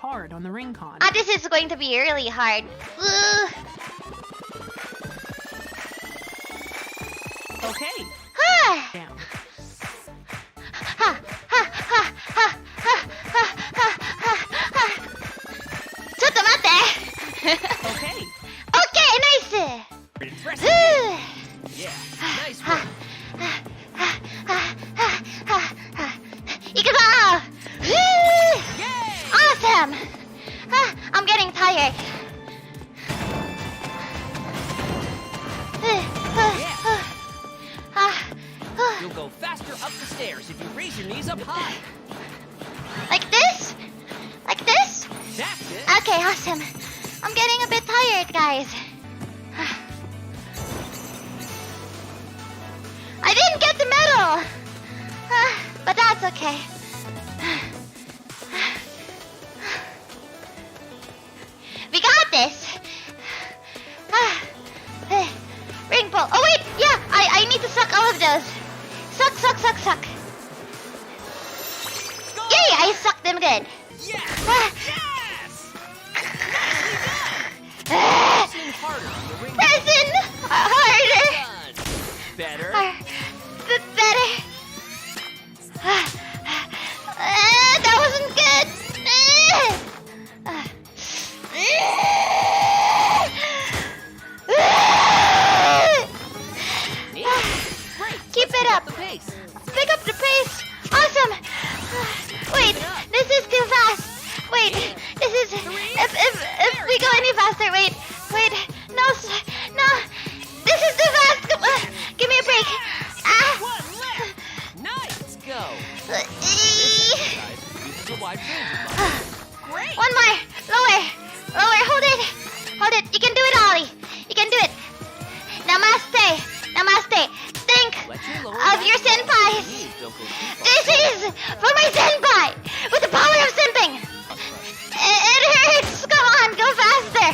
hard on the ring con. This is going to be really hard. Okay. Down. Okay. Okay, nice. Yeah. Nice work. Awesome. I'm getting tired. You'll go faster up the stairs if you raise your knees up high. Like this? Like this? That's it. Okay, awesome. I'm getting a bit tired, guys. I didn't get the medal, but that's okay. We got this. Ring pull. Oh wait, yeah, I need to suck all of those. Suck. Yay, I sucked them good. Yes! Pressing Harder on the ring. harder. Better. Better. That wasn't good. Great. Keep it up. The pace. Pick up the pace. Awesome. Wait, this is too fast. Wait, this is. If we go any faster, wait. No. This is too fast. Come on. Give me a break. One left. Nice. Go. Uses a wide range of muscles. Great. One more. Lower. Hold it. You can do it, Ollie. You can do it. Namaste. Think Let your lower of back your go. senpais. Knees don't go too far. This is for my senpai with the power of simping. It hurts. Come on, go faster.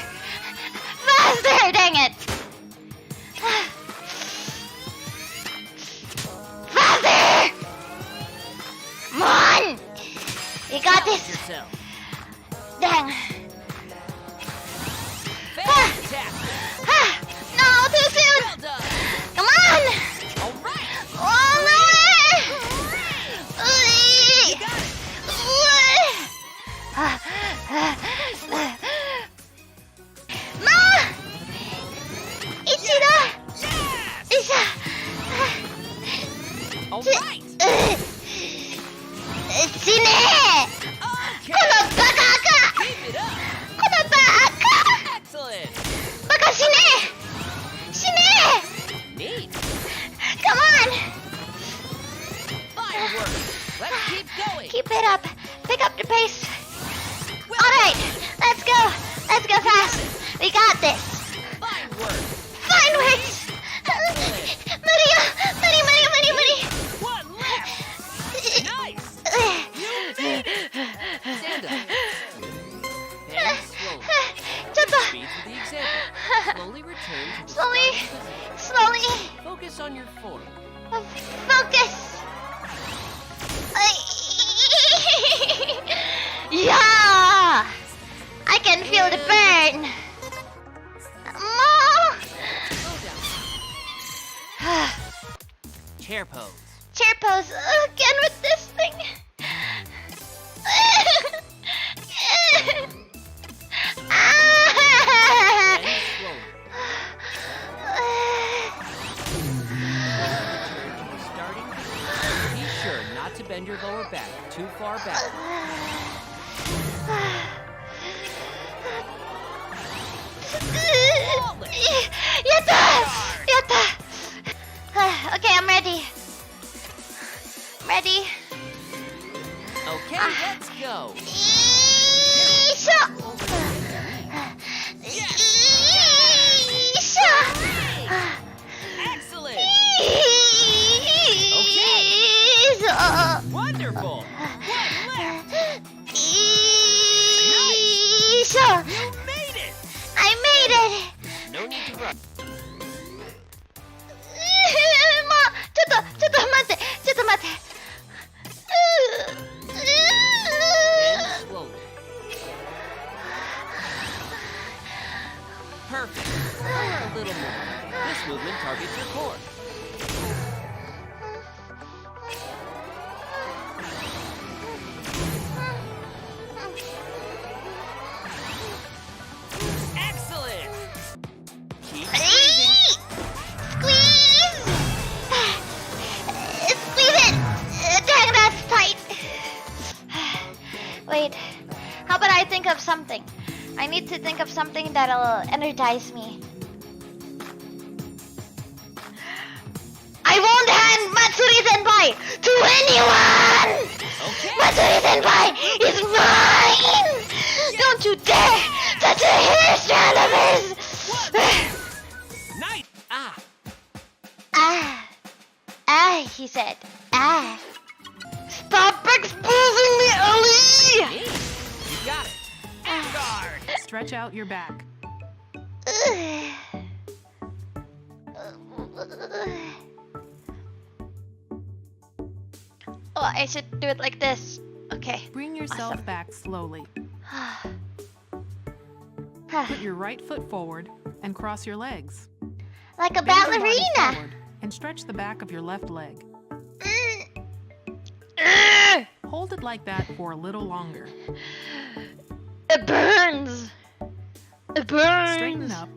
Dang it. Faster. Come on. You got Challenge this. yourself. Dang. Fantastic. No, too soon. Well done. Come on. All right. All the way. You got it. Ma! Ichida! Yes. Isha! All right. Shine! Okay. このバカ Keep it up. このバカ Excellent. バカ死ね Neat. Come on! Fine work. Let's keep going. Keep it up. Pick up the pace. Well Alright, let's go fast. We got this. Fine work. Fine works. Maria! One left. Nice. Stand up. And slowly. ちょっと Speed for the example. Slowly return to the Slowly. starting position. Focus on your form. Focus. Yeah! I can feel the burn. More. Slow down. Chair pose. Chair pose again with this thing. And slowly. Return to the starting position. Be sure not to bend your lower back too far back. Yatta! Okay, I'm ready. Okay, let's go. Isha! Excellent. Isha! Wonderful. One left. Perfect. Lower a little more. This movement targets your core. Excellent! Keep squeezing. Squeeze! Squeeze it! Dang, that's tight. Wait, how about I think of something? I need to think of something that'll energize me. I won't hand Matsuri Senpai to anyone! Okay. Matsuri Senpai is mine! Don't you dare touch a hair strand of his! Nice! Ah! He said. Stop exposing me, Ollie! Hey, you got it. Guard! Stretch out your back. Oh, I should do it like this. Okay. Bring yourself Awesome. back slowly. Put your right foot forward and cross your legs. Like a Bend your body ballerina. forward and stretch the back of your left leg. Hold it like that for a little longer. It burns. It burns. Straighten up